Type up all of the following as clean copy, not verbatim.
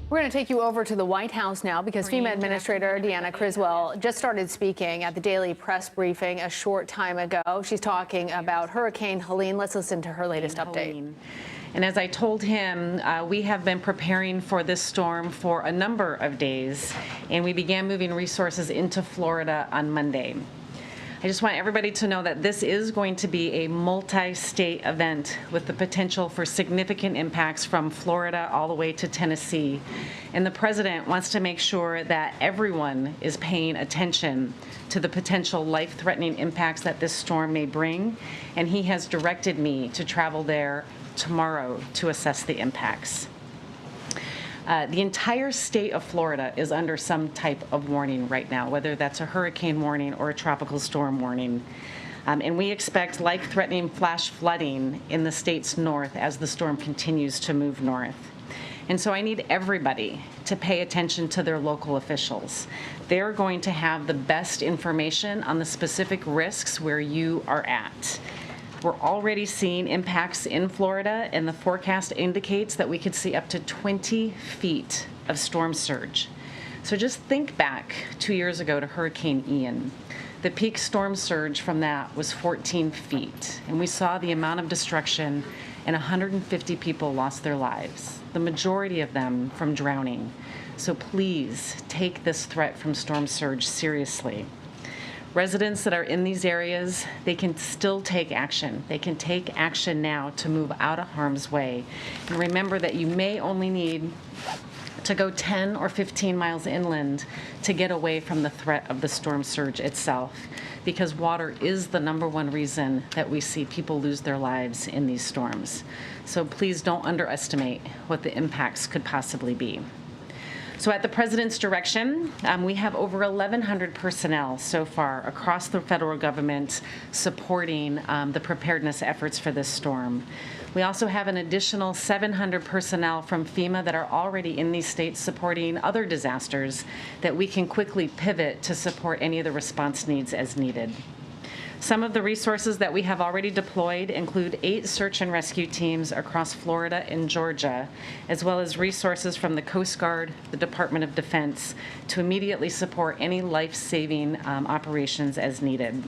We're going to take you over to the White House now because FEMA Administrator Deanne Criswell just started speaking at the daily press briefing a short time ago. She's talking about Hurricane Helene. Let's listen to her latest update. And as I told him, we have been preparing for this storm for a number of days, and we began moving resources into Florida on Monday. I just want everybody to know that this is going to be a multi-state event with the potential for significant impacts from Florida all the way to Tennessee. And the president wants to make sure that everyone is paying attention to the potential life-threatening impacts that this storm may bring. And he has directed me to travel there tomorrow to assess the impacts. The entire state of Florida is under some type of warning right now, whether that's a hurricane warning or a tropical storm warning. And we expect life-threatening flash flooding in the state's north as the storm continues to move north. And so I need everybody to pay attention to their local officials. They're going to have the best information on the specific risks where you are at. We're already seeing impacts in Florida, and the forecast indicates that we could see up to 20 feet of storm surge. So just think back 2 years ago to Hurricane Ian. The peak storm surge from that was 14 feet, and we saw the amount of destruction, and 150 people lost their lives, the majority of them from drowning. So please take this threat from storm surge seriously. Residents that are in these areas, they can still take action. They can take action now to move out of harm's way. And remember that you may only need to go 10 or 15 miles inland to get away from the threat of the storm surge itself, because water is the #1 reason that we see people lose their lives in these storms. So please don't underestimate what the impacts could possibly be. So at the President's direction, we have over 1,100 personnel so far across the federal government supporting the preparedness efforts for this storm. We also have an additional 700 personnel from FEMA that are already in these states supporting other disasters that we can quickly pivot to support any of the response needs as needed. Some of the resources that we have already deployed include 8 search and rescue teams across Florida and Georgia, as well as resources from the Coast Guard, the Department of Defense, to immediately support any life-saving operations as needed.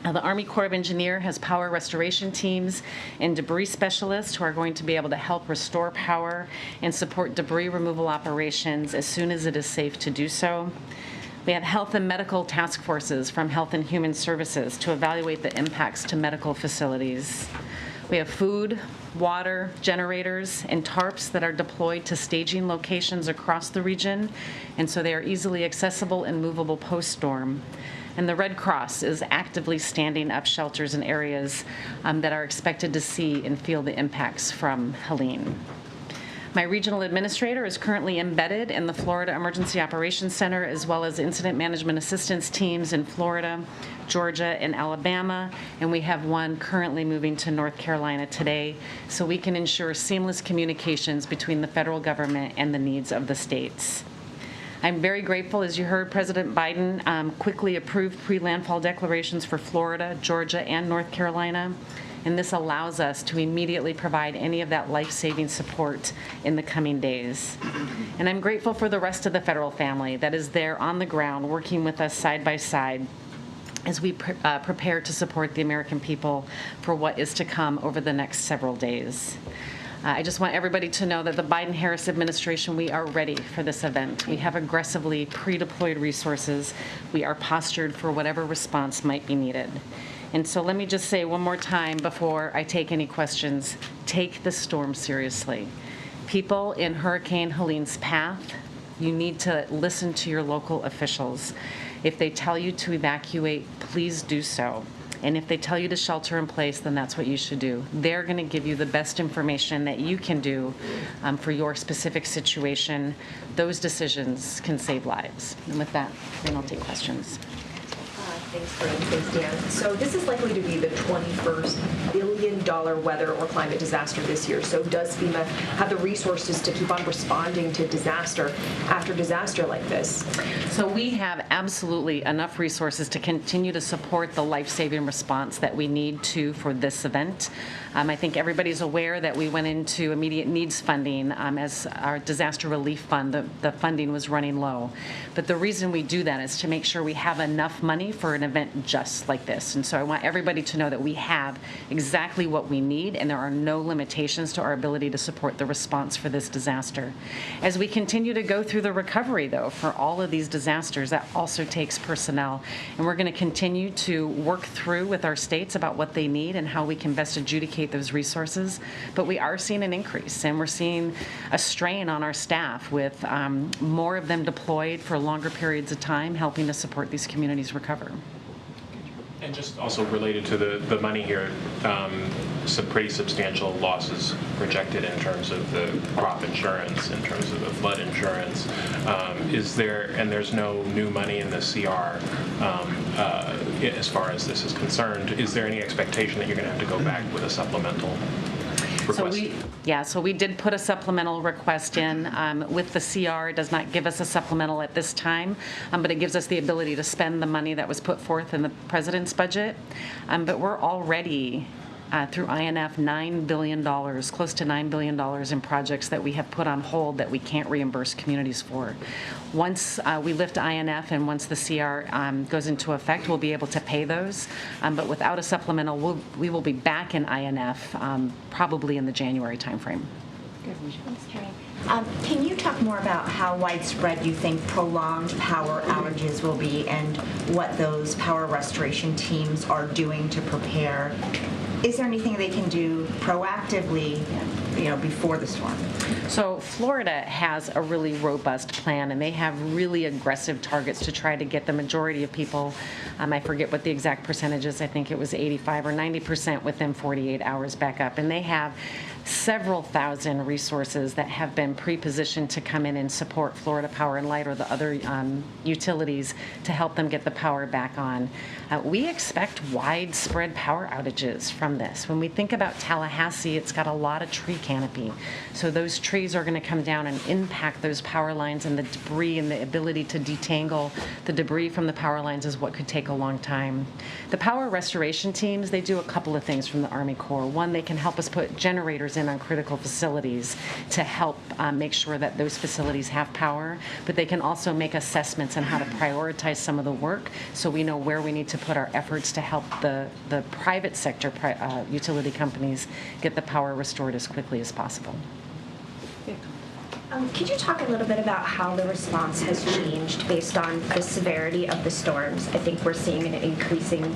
The Army Corps of Engineers has power restoration teams and debris specialists who are going to be able to help restore power and support debris removal operations as soon as it is safe to do so. We have health and medical task forces from Health and Human Services to evaluate the impacts to medical facilities. We have food, water, generators, and tarps that are deployed to staging locations across the region, and so they are easily accessible and movable post-storm. And the Red Cross is actively standing up shelters in areas that are expected to see and feel the impacts from Helene. My regional administrator is currently embedded in the Florida Emergency Operations Center, as well as incident management assistance teams in Florida, Georgia, and Alabama, and we have one currently moving to North Carolina today, so we can ensure seamless communications between the federal government and the needs of the states. I'm very grateful, as you heard, President Biden quickly approved pre-landfall declarations for Florida, Georgia, and North Carolina. And this allows us to immediately provide any of that life-saving support in the coming days. And I'm grateful for the rest of the federal family that is there on the ground working with us side by side as we prepare to support the American people for what is to come over the next several days. I just want everybody to know that the Biden-Harris administration, we are ready for this event. We have aggressively pre-deployed resources. We are postured for whatever response might be needed. And so let me just say one more time before I take any questions, take the storm seriously. People in Hurricane Helene's path, you need to listen to your local officials. If they tell you to evacuate, please do so. And if they tell you to shelter in place, then that's what you should do. They're going to give you the best information that you can do for your specific situation. Those decisions can save lives. And with that, then I'll take questions. Thanks, Brent. Thanks, Dan. So this is likely to be the 21st billion-dollar weather or climate disaster this year. So does FEMA have the resources to keep on responding to disaster after disaster like this? So we have absolutely enough resources to continue to support the life-saving response that we need to for this event. I think everybody's aware that we went into immediate needs funding as our disaster relief fund. The funding was running low. But the reason we do that is to make sure we have enough money for an event just like this. And so I want everybody to know that we have exactly what we need, and there are no limitations to our ability to support the response for this disaster. As we continue to go through the recovery, though, for all of these disasters, that also takes personnel. And we're going to continue to work through with our states about what they need and how we can best adjudicate those resources. But we are seeing an increase, and we're seeing a strain on our staff with more of them deployed for longer periods of time, helping to support these communities recover. And just also related to the money here, some pretty substantial losses projected in terms of the crop insurance, in terms of the flood insurance. There's no new money in the CR as far as this is concerned. Is there any expectation that you're going to have to go back with a supplemental request? So we did put a supplemental request in with the CR. It does not give us a supplemental at this time, but it gives us the ability to spend the money that was put forth in the president's budget. But we're already through INF $9 billion, close to $9 billion in projects that we have put on hold that we can't reimburse communities for. Once we lift INF and once the CR goes into effect, we'll be able to pay those. But without a supplemental, we will be back in INF probably in the January timeframe. Can you talk more about how widespread you think prolonged power outages will be and what those power restoration teams are doing to prepare? Is there anything they can do proactively, before the storm? So Florida has a really robust plan, and they have really aggressive targets to try to get the majority of people, I forget what the exact percentage is, I think it was 85 or 90% within 48 hours back up. And they have several thousand resources that have been pre-positioned to come in and support Florida Power and Light or the other utilities to help them get the power back on. We expect widespread power outages from this. When we think about Tallahassee, it's got a lot of tree canopy. So those trees are going to come down and impact those power lines, and the debris and the ability to detangle the debris from the power lines is what could take a long time. The power restoration teams, they do a couple of things from the Army Corps. One, they can help us put generators in on critical facilities to help make sure that those facilities have power, but they can also make assessments on how to prioritize some of the work so we know where we need to put our efforts to help the private sector utility companies get the power restored as quickly as possible. Could you talk a little bit about how the response has changed based on the severity of the storms? I think we're seeing an increasing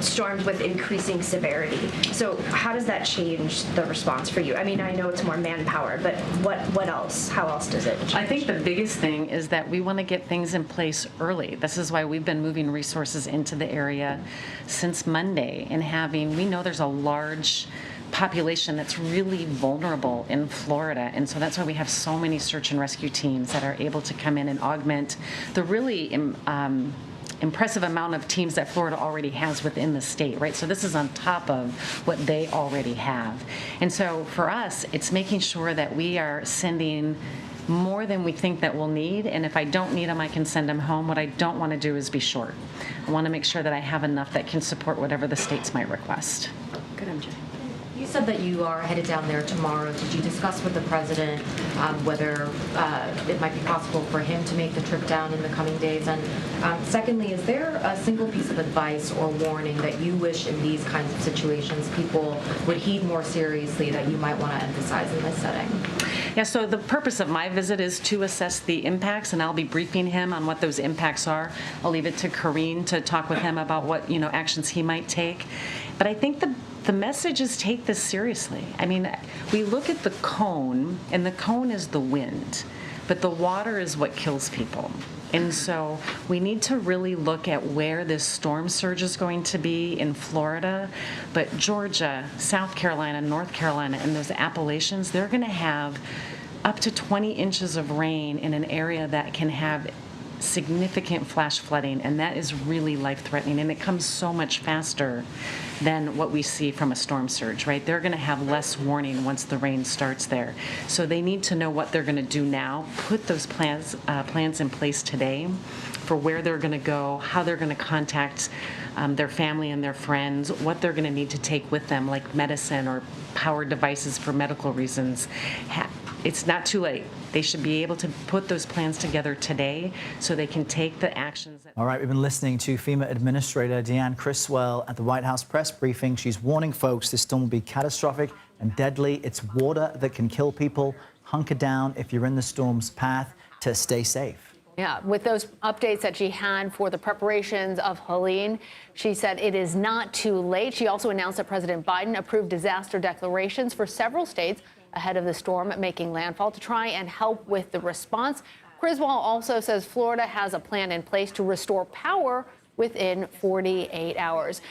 storms with increasing severity. So how does that change the response for you? I mean, I know it's more manpower, but what else? How else does it change? I think the biggest thing is that we want to get things in place early. This is why we've been moving resources into the area since Monday, and we know there's a large population that's really vulnerable in Florida, and so that's why we have so many search and rescue teams that are able to come in and augment the really impressive amount of teams that Florida already has within the state, right? So this is on top of what they already have. And so for us, it's making sure that we are sending more than we think that we'll need, and if I don't need them, I can send them home. What I don't want to do is be short. I want to make sure that I have enough that can support whatever the states might request. Good, MJ. You said that you are headed down there tomorrow. Did you discuss with the president whether it might be possible for him to make the trip down in the coming days? And secondly, is there a single piece of advice or warning that you wish in these kinds of situations people would heed more seriously that you might want to emphasize in this setting? Yeah, so the purpose of my visit is to assess the impacts, and I'll be briefing him on what those impacts are. I'll leave it to Karine to talk with him about what actions he might take. But I think the message is take this seriously. I mean, we look at the cone, and the cone is the wind, but the water is what kills people. And so we need to really look at where this storm surge is going to be in Florida. But Georgia, South Carolina, North Carolina, and those Appalachians, they're going to have up to 20 inches of rain in an area that can have significant flash flooding, and that is really life-threatening, and it comes so much faster than what we see from a storm surge, right? They're going to have less warning once the rain starts there. So they need to know what they're going to do now, put those plans in place today. for where they're going to go, how they're going to contact their family and their friends, what they're going to need to take with them, like medicine or power devices for medical reasons. It's not too late. They should be able to put those plans together today so they can take the actions. All right, we've been listening to FEMA Administrator Deanne Criswell at the White House press briefing. She's warning folks this storm will be catastrophic and deadly. It's water that can kill people. Hunker down if you're in the storm's path to stay safe. Yeah, with those updates that she had for the preparations of Helene, she said it is not too late. She also announced that President Biden approved disaster declarations for several states ahead of the storm making landfall to try and help with the response. Criswell also says Florida has a plan in place to restore power within 48 hours.